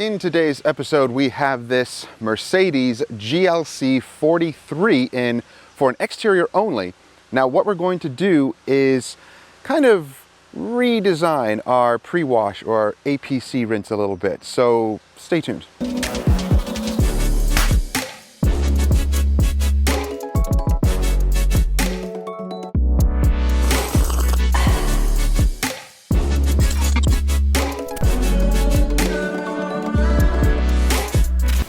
In today's episode, we have this Mercedes GLC 43 in for an exterior only. Now, what we're going to do is kind of redesign our pre-wash or our APC rinse a little bit. So stay tuned.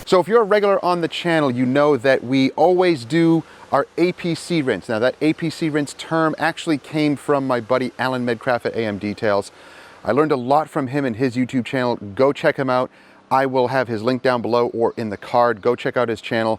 So if you're a regular on the channel, you know that we always do our APC rinse. Now that APC rinse term actually came from my buddy Alan Medcraft at AM Details. I learned a lot from him and his YouTube channel. Go check him out. I will have his link down below or in the card. Go check out his channel.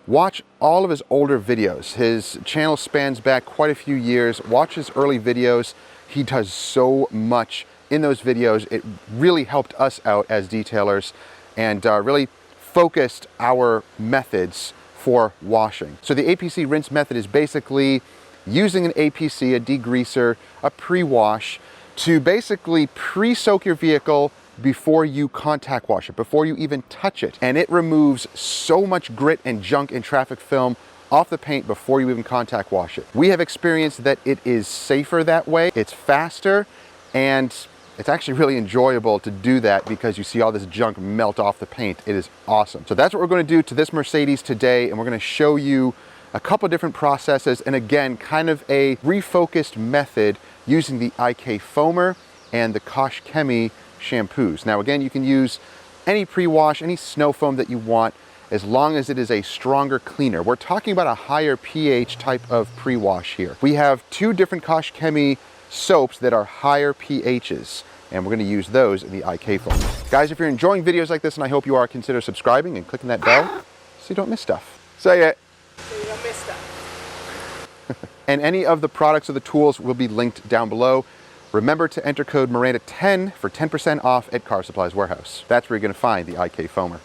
Watch all of his older videos. His channel spans back quite a few years. Watch his early videos. He does so much in those videos. It really helped us out as detailers and really focused our methods for washing. So the APC rinse method is basically using an APC, a degreaser, a pre-wash to basically pre-soak your vehicle before you contact wash it, before you even touch it. And it removes so much grit and junk and traffic film off the paint before you even contact wash it. We have experienced that it is safer that way, it's faster, and it's actually really enjoyable to do that because you see all this junk melt off the paint. It is awesome. So that's what we're going to do to this Mercedes today, and we're going to show you a couple different processes, and again, kind of a refocused method using the IK foamer and the Kosh Chemie shampoos. Now again, you can use any pre-wash, any snow foam that you want, as long as it is a stronger cleaner. We're talking about a higher pH type of pre-wash here. We have two different Kosh Chemie soaps that are higher pHs, and we're going to use those in the IK foam. Guys, if you're enjoying videos like this, and I hope you are, consider subscribing and clicking that bell so you don't miss stuff. Say it. So you don't miss stuff. And any of the products or the tools will be linked down below. Remember to enter code Miranda10 for 10% off at Car Supplies Warehouse. That's where you're going to find the IK foamer.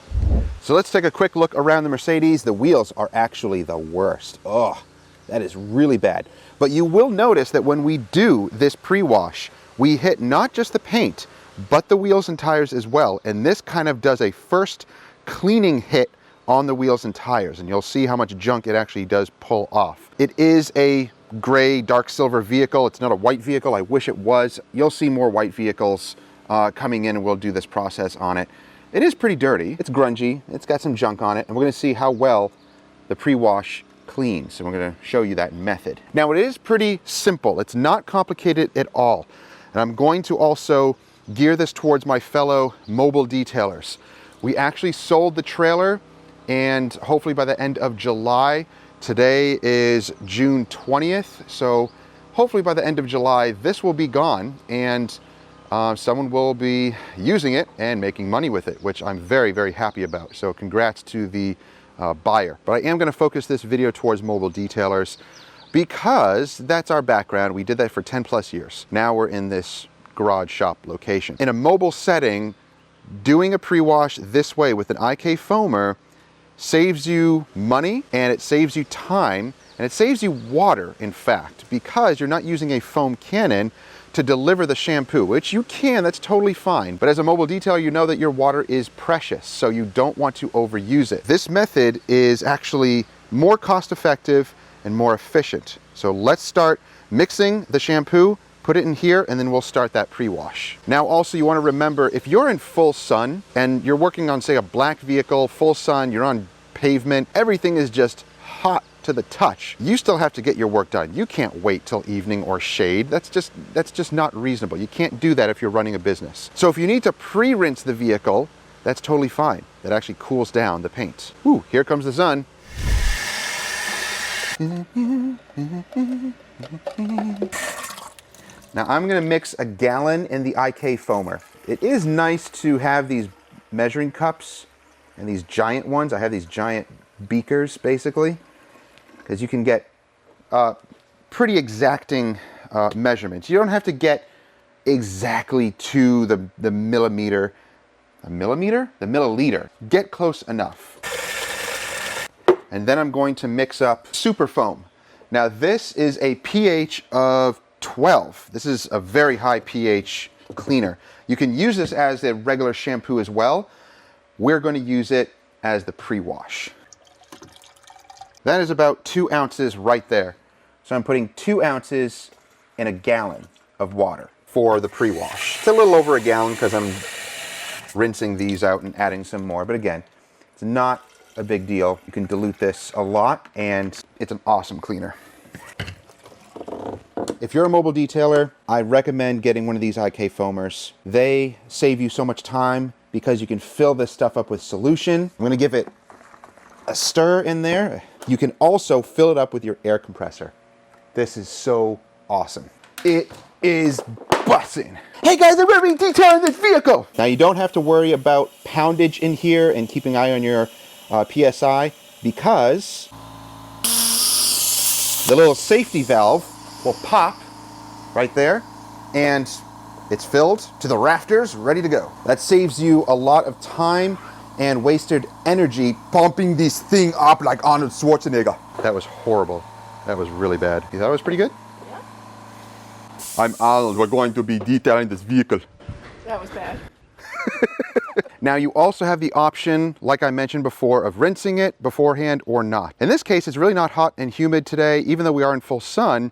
So let's take a quick look around the Mercedes. The wheels are actually the worst. Oh, that is really bad. But you will notice that when we do this pre-wash, we hit not just the paint, but the wheels and tires as well. And this kind of does a first cleaning hit on the wheels and tires. And you'll see how much junk it actually does pull off. It is a gray, dark silver vehicle. It's not a white vehicle. I wish it was. You'll see more white vehicles coming in, and we'll do this process on it. It is pretty dirty. It's grungy. It's got some junk on it. And we're going to see how well the pre-wash cleans, and we're going to show you that method. Now it is pretty simple. It's not complicated at all. And I'm going to also gear this towards my fellow mobile detailers. We actually sold the trailer, and hopefully by the end of July, today is June 20th, so hopefully by the end of July this will be gone, and someone will be using it and making money with it, which I'm very, very happy about. So congrats to the buyer. But I am going to focus this video towards mobile detailers because that's our background. We did that for 10 plus years. Now we're in this garage shop location. In a mobile setting, doing a pre-wash this way with an IK foamer saves you money, and it saves you time, and it saves you water, in fact, because you're not using a foam cannon to deliver the shampoo, which you can, that's totally fine. But as a mobile detailer, you know that your water is precious, so you don't want to overuse it. This method is actually more cost effective and more efficient. So let's start mixing the shampoo, put it in here, and then we'll start that pre-wash. Now also you want to remember, if you're in full sun and you're working on, say, a black vehicle, full sun, you're on pavement, everything is just hot to the touch, you still have to get your work done. You can't wait till evening or shade. That's just not reasonable. You can't do that if you're running a business. So if you need to pre-rinse the vehicle, that's totally fine. That actually cools down the paint. Ooh, here comes the sun. Now I'm gonna mix a gallon in the IK foamer. It is nice to have these measuring cups and these giant ones. I have these giant beakers basically, because you can get pretty exacting measurements. You don't have to get exactly to the millimeter. A millimeter? The milliliter. Get close enough. And then I'm going to mix up super foam. Now this is a pH of 12. This is a very high pH cleaner. You can use this as a regular shampoo as well, we're going to use it as the pre-wash. That is about 2 ounces right there. So I'm putting 2 ounces in a gallon of water for the pre-wash. It's a little over a gallon because I'm rinsing these out and adding some more. But again, it's not a big deal. You can dilute this a lot and it's an awesome cleaner. If you're a mobile detailer, I recommend getting one of these IK foamers. They save you so much time because you can fill this stuff up with solution. I'm going to give it a stir in there. You can also fill it up with your air compressor. This is so awesome. It is bussin'. Hey guys, I'm going to be detailing this vehicle. Now you don't have to worry about poundage in here and keeping an eye on your PSI because the little safety valve will pop right there and it's filled to the rafters, ready to go. That saves you a lot of time and wasted energy pumping this thing up like Arnold Schwarzenegger. That was horrible. That was really bad. You thought it was pretty good? Yeah. I'm Arnold. We're going to be detailing this vehicle. That was bad. Now you also have the option, like I mentioned before, of rinsing it beforehand or not. In this case, it's really not hot and humid today. Even though we are in full sun,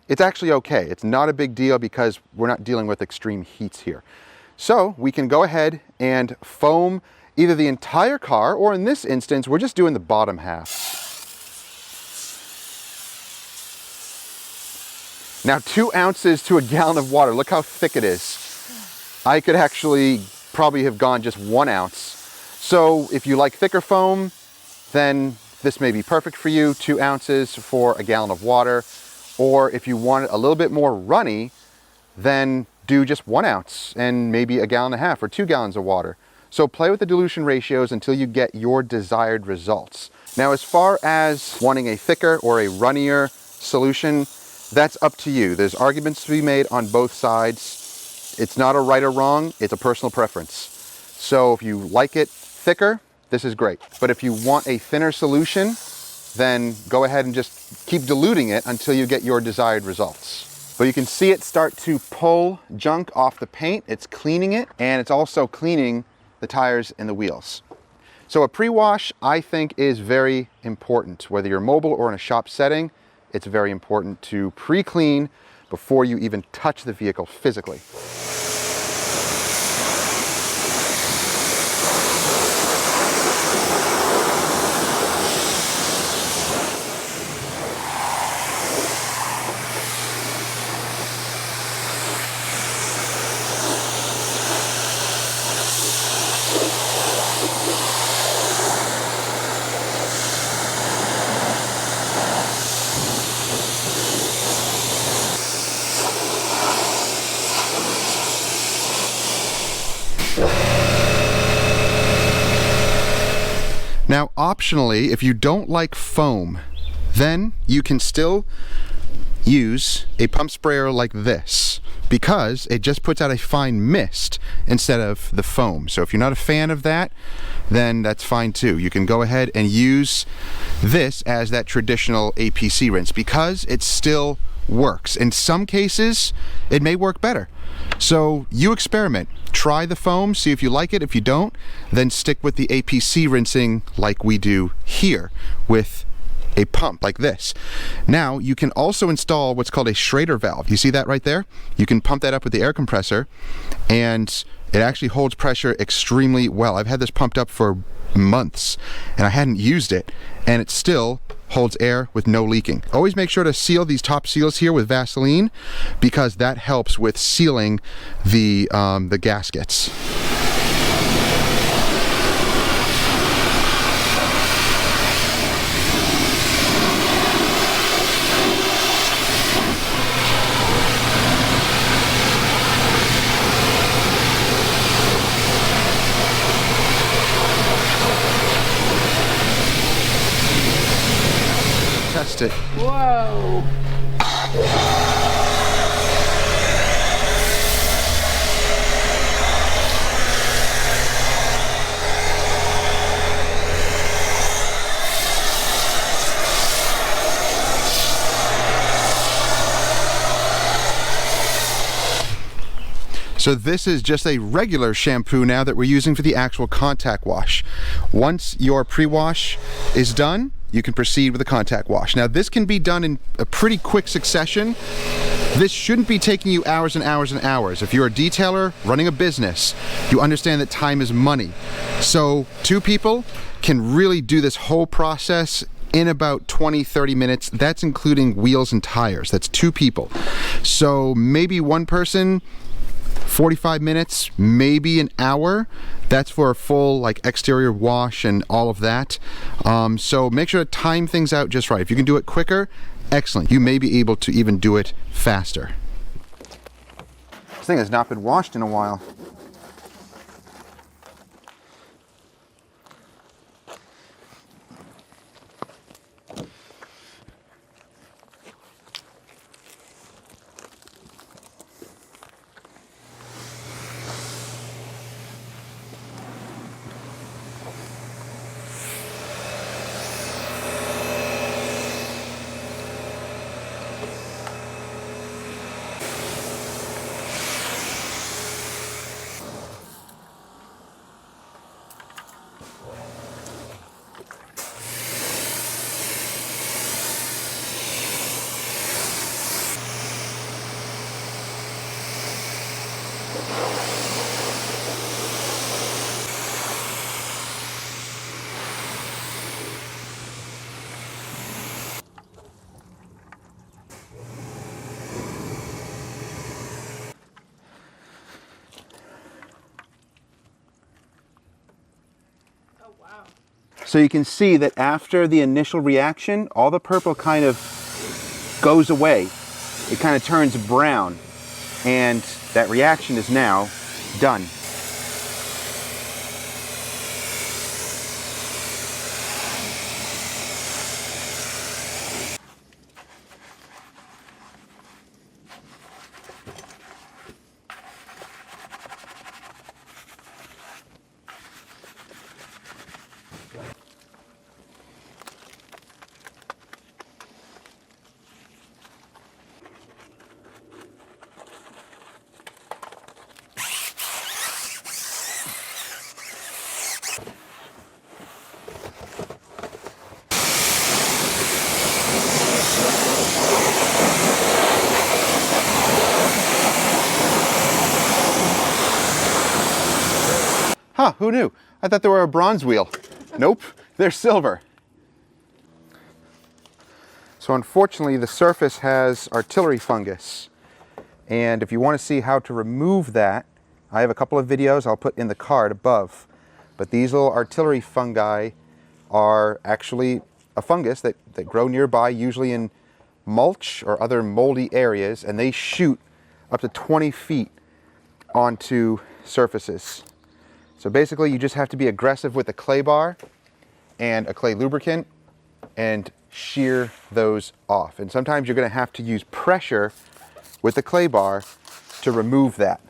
it's actually okay. It's not a big deal because we're not dealing with extreme heats here. So we can go ahead and foam either the entire car, or in this instance, we're just doing the bottom half. Now 2 ounces to a gallon of water. Look how thick it is. I could actually probably have gone just 1 ounce. So if you like thicker foam, then this may be perfect for you. 2 ounces for a gallon of water. Or if you want it a little bit more runny, then do just 1 ounce and maybe a gallon and a half or 2 gallons of water. So play with the dilution ratios until you get your desired results. Now, as far as wanting a thicker or a runnier solution, that's up to you. There's arguments to be made on both sides. It's not a right or wrong, it's a personal preference. So if you like it thicker, this is great. But if you want a thinner solution, then go ahead and just keep diluting it until you get your desired results. But you can see it start to pull junk off the paint. It's cleaning it, and it's also cleaning the tires and the wheels. So a pre-wash, I think, is very important. Whether you're mobile or in a shop setting, it's very important to pre-clean before you even touch the vehicle physically. Now, optionally, if you don't like foam, then you can still use a pump sprayer like this because it just puts out a fine mist instead of the foam. So if you're not a fan of that, then that's fine too. You can go ahead and use this as that traditional APC rinse because it still works. In some cases, it may work better. So you experiment. Try the foam, see if you like it. If you don't, then stick with the APC rinsing like we do here with a pump like this. Now, you can also install what's called a Schrader valve. You see that right there? You can pump that up with the air compressor, and it actually holds pressure extremely well. I've had this pumped up for months, and I hadn't used it, and it still holds air with no leaking. Always make sure to seal these top seals here with Vaseline because that helps with sealing the gaskets. Test it. Whoa. So this is just a regular shampoo now that we're using for the actual contact wash. Once your pre-wash is done, you can proceed with the contact wash. Now this can be done in a pretty quick succession. This shouldn't be taking you hours and hours and hours. If you're a detailer running a business, you understand that time is money. So 2 people can really do this whole process in about 20-30 minutes. That's including wheels and tires. That's 2 people. So maybe 1 person, 45 minutes, maybe an hour. That's for a full like exterior wash and all of that. So make sure to time things out just right. If you can do it quicker, excellent. You may be able to even do it faster. This thing has not been washed in a while. So you can see that after the initial reaction, all the purple kind of goes away. It kind of turns brown, and that reaction is now done. Huh, who knew? I thought they were a bronze wheel. Nope, they're silver. So unfortunately, the surface has artillery fungus. And if you want to see how to remove that, I have a couple of videos I'll put in the card above. But these little artillery fungi are actually a fungus that grow nearby, usually in mulch or other moldy areas, and they shoot up to 20 feet onto surfaces. So basically you just have to be aggressive with a clay bar and a clay lubricant and shear those off. And sometimes you're going to have to use pressure with the clay bar to remove that,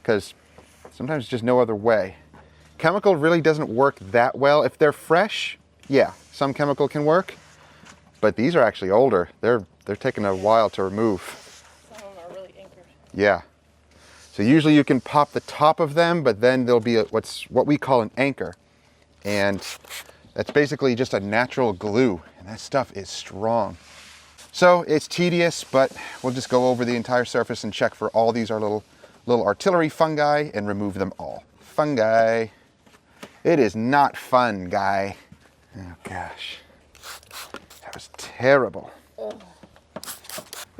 because sometimes there's just no other way. Chemical really doesn't work that well. If they're fresh, yeah, some chemical can work, but these are actually older. They're taking a while to remove. Some of them are really anchored. Yeah. So usually you can pop the top of them, but then there'll be what we call an anchor. And that's basically just a natural glue, and that stuff is strong. So it's tedious, but we'll just go over the entire surface and check for all these are little artillery fungi and remove them all. Fungi. It is not fun, guy. Oh gosh. That was terrible.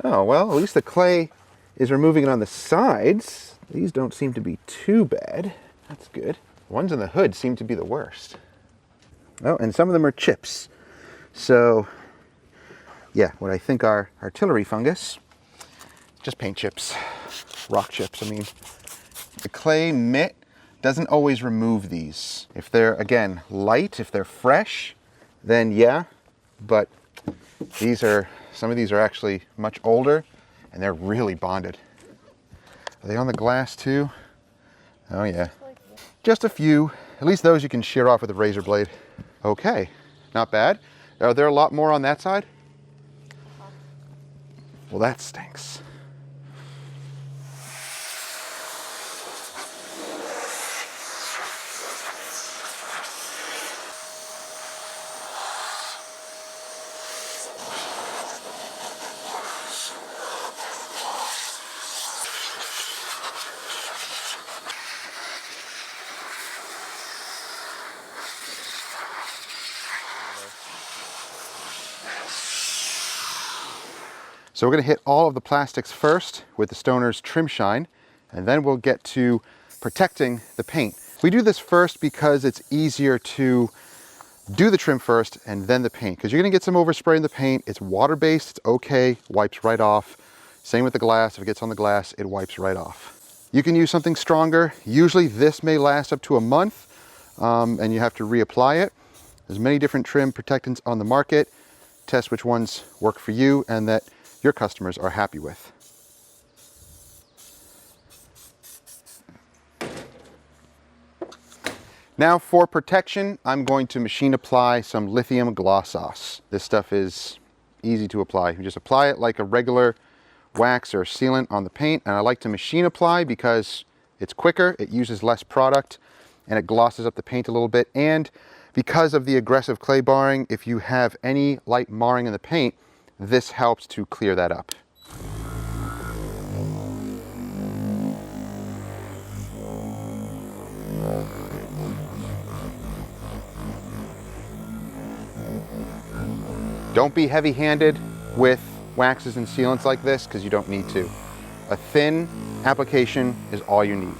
Oh, well, at least the clay is removing it on the sides. These don't seem to be too bad. That's good. The ones in the hood seem to be the worst. Oh, and some of them are chips. So, yeah, what I think are artillery fungus, just paint chips, rock chips. I mean, the clay mitt doesn't always remove these. If they're, again, light, if they're fresh, then yeah, but some of these are actually much older and they're really bonded. Are they on the glass too? Oh yeah. Just a few. At least those you can shear off with a razor blade. Okay, not bad. Are there a lot more on that side? Well, that stinks. So we're going to hit all of the plastics first with the Stoner's Trim Shine, and then we'll get to protecting the paint. We do this first because it's easier to do the trim first and then the paint, because you're going to get some overspray in the paint. It's water-based, it's okay, wipes right off. Same with the glass. If it gets on the glass, it wipes right off. You can use something stronger. Usually this may last up to a month, and you have to reapply it. There's many different trim protectants on the market. Test which ones work for you and that your customers are happy with. Now for protection, I'm going to machine apply some lithium gloss sauce. This stuff is easy to apply. You just apply it like a regular wax or sealant on the paint, and I like to machine apply because it's quicker, it uses less product, and it glosses up the paint a little bit. And because of the aggressive clay barring, if you have any light marring in the paint, this helps to clear that up. Don't be heavy-handed with waxes and sealants like this because you don't need to. A thin application is all you need.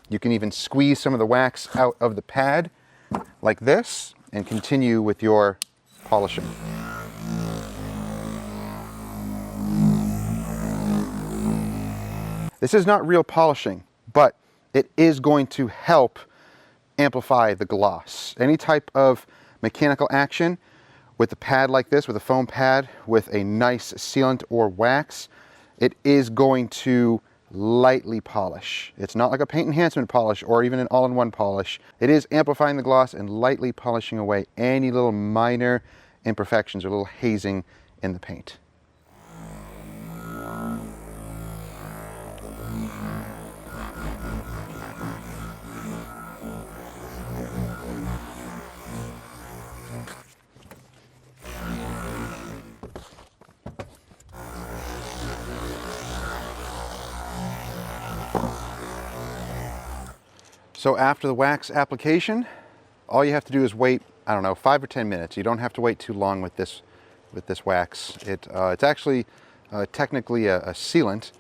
You can even squeeze some of the wax out of the pad like this and continue with your polishing. This is not real polishing, but it is going to help amplify the gloss. Any type of mechanical action with a pad like this, with a foam pad, with a nice sealant or wax, it is going to lightly polish. It's not like a paint enhancement polish or even an all-in-one polish. It is amplifying the gloss and lightly polishing away any little minor imperfections or little hazing in the paint. So after the wax application, all you have to do is wait, I don't know, 5 or 10 minutes. You don't have to wait too long with this wax. It's actually technically a sealant,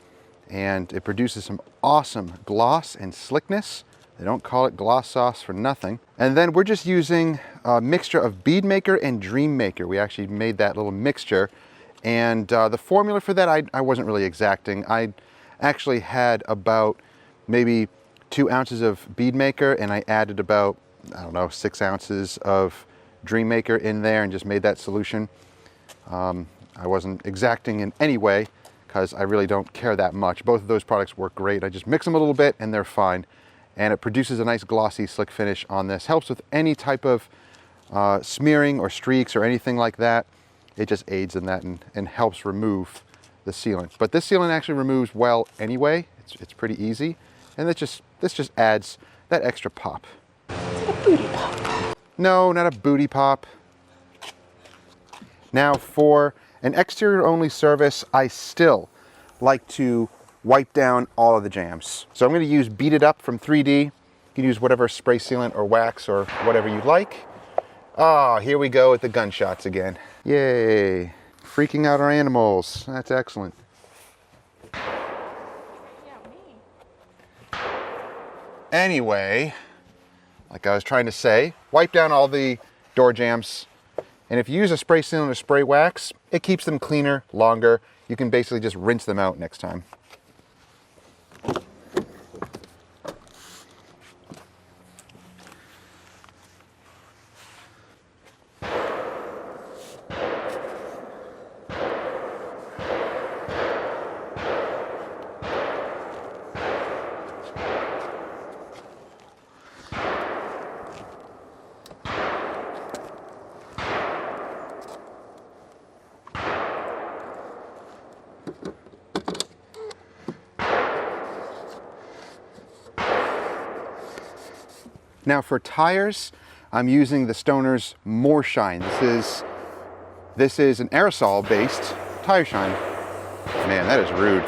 and it produces some awesome gloss and slickness. They don't call it gloss sauce for nothing. And then we're just using a mixture of Bead Maker and Dream Maker. We actually made that little mixture, and the formula for that I wasn't really exacting. I actually had about maybe 2 ounces of Bead Maker, and I added about, I don't know, 6 ounces of Dream Maker in there and just made that solution. I wasn't exacting in any way because I really don't care that much. Both of those products work great. I just mix them a little bit and they're fine. And it produces a nice glossy, slick finish on this. Helps with any type of smearing or streaks or anything like that. It just aids in that and helps remove the sealant. But this sealant actually removes well anyway. It's pretty easy. And this just adds that extra pop. It's like a booty pop. No, not a booty pop. Now for an exterior only service, I still like to wipe down all of the jams. So I'm going to use Beat It Up from 3D. You can use whatever spray sealant or wax or whatever you like. Ah, here we go with the gunshots again. Yay. Freaking out our animals. That's excellent. Anyway, like I was trying to say, wipe down all the door jams. And if you use a spray sealant or spray wax, it keeps them cleaner, longer. You can basically just rinse them out next time. Now for tires, I'm using the Stoner's More Shine. This is an aerosol-based tire shine. Man, that is rude.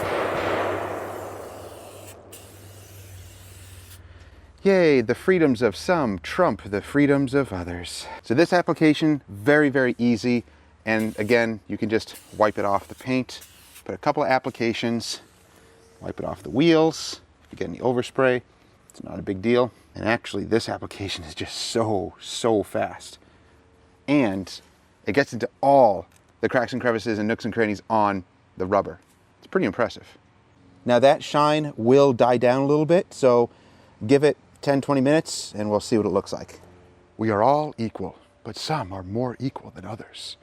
Yay, the freedoms of some trump the freedoms of others. So this application, very, very easy. And again, you can just wipe it off the paint, put a couple of applications, wipe it off the wheels. If you get any overspray, it's not a big deal. And actually, this application is just so fast. And it gets into all the cracks and crevices and nooks and crannies on the rubber. It's pretty impressive. Now that shine will die down a little bit, so give it 10-20 minutes and we'll see what it looks like. We are all equal, but some are more equal than others.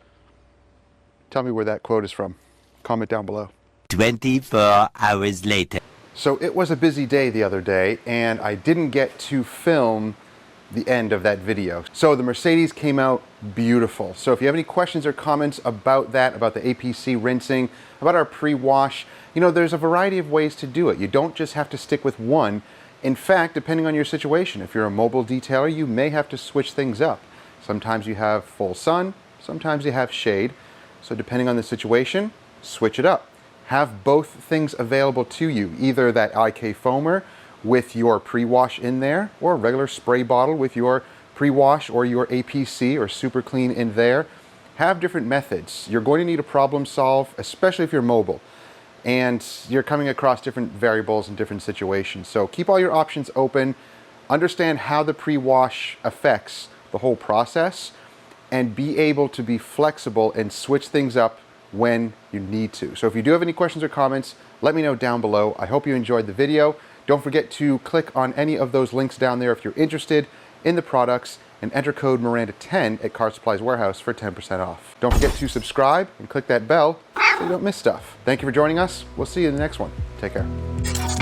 Tell me where that quote is from. Comment down below. 24 hours later. So it was a busy day the other day and I didn't get to film the end of that video. So the Mercedes came out beautiful. So if you have any questions or comments about that, about the APC rinsing, about our pre-wash, you know, there's a variety of ways to do it. You don't just have to stick with one. In fact, depending on your situation, if you're a mobile detailer, you may have to switch things up. Sometimes you have full sun, sometimes you have shade. So depending on the situation, switch it up. Have both things available to you, either that IK foamer with your pre-wash in there, or a regular spray bottle with your pre-wash or your APC or super clean in there. Have different methods. You're going to need to problem solve, especially if you're mobile and you're coming across different variables in different situations. So keep all your options open, understand how the pre-wash affects the whole process, and be able to be flexible and switch things up when you need to. So if you do have any questions or comments, let me know down below. I hope you enjoyed the video. Don't forget to click on any of those links down there if you're interested in the products and enter code Miranda10 at Car Supplies Warehouse for 10% off. Don't forget to subscribe and click that bell so you don't miss stuff. Thank you for joining us. We'll see you in the next one. Take care.